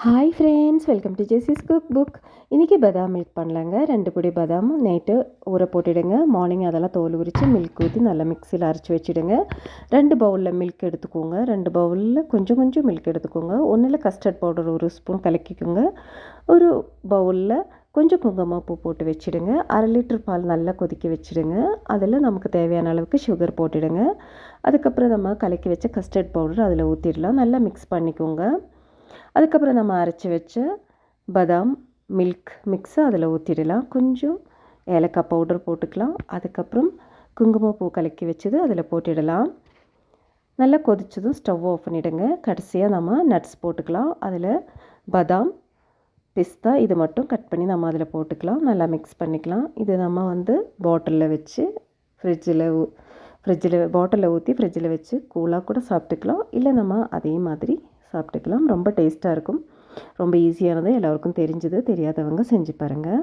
Hi friends, welcome to ஜெஸிஸ் cook book. இன்றைக்கி பதாம் milk பண்ணலாங்க. 2 பொடி பதாம் நைட்டு ஊற போட்டுவிடுங்க. மார்னிங் அதெல்லாம் தோல் உரித்து மில்க் ஊற்றி நல்லா மிக்சியில் அரைச்சி வச்சுடுங்க. 2 பவுலில் மில்க் எடுத்துக்கோங்க. 2 பவுலில் கொஞ்சம் கொஞ்சம் மில்க் எடுத்துக்கோங்க. ஒன்றில் கஸ்டர்ட் பவுடர் 1 ஸ்பூன் கலக்கிக்கோங்க. ஒரு பவுலில் கொஞ்சம் குங்குமப்பூ போட்டு வச்சுடுங்க. 1/2 லிட்டர் பால் நல்லா கொதிக்க வச்சுடுங்க. அதில் நமக்கு தேவையான அளவுக்கு சுகர் போட்டுடுங்க. அதுக்கப்புறம் நம்ம கலக்கி வச்ச கஸ்டர்ட் பவுடர் அதில் ஊற்றிடலாம். நல்லா மிக்ஸ் பண்ணிக்கோங்க. அதுக்கப்புறம் நம்ம அரைச்சி வச்ச பதாம் மில்க் மிக்ஸை அதில் ஊற்றிடலாம். கொஞ்சம் ஏலக்காய் பவுடர் போட்டுக்கலாம். அதுக்கப்புறம் குங்குமப்பூ கலக்கி வச்சது அதில் போட்டுடலாம். நல்லா கொதிச்சதும் ஸ்டவ் ஆஃப் பண்ணிவிடுங்க. கடைசியாக நம்ம நட்ஸ் போட்டுக்கலாம். அதில் பதாம், பிஸ்தா இது மட்டும் கட் பண்ணி நம்ம அதில் போட்டுக்கலாம். நல்லா மிக்ஸ் பண்ணிக்கலாம். இது நம்ம பாட்டிலில் வச்சு ஃப்ரிட்ஜில் பாட்டிலில் ஊற்றி ஃப்ரிட்ஜில் வச்சு கூலாக கூட சாப்பிட்டுக்கலாம். இல்லை நம்ம அதே மாதிரி சாப்பிட்டுக்கலாம். ரொம்ப டேஸ்ட்டாக இருக்கும். ரொம்ப ஈஸியானது, எல்லாருக்கும் தெரிஞ்சது. தெரியாதவங்க செஞ்சு பாருங்கள்.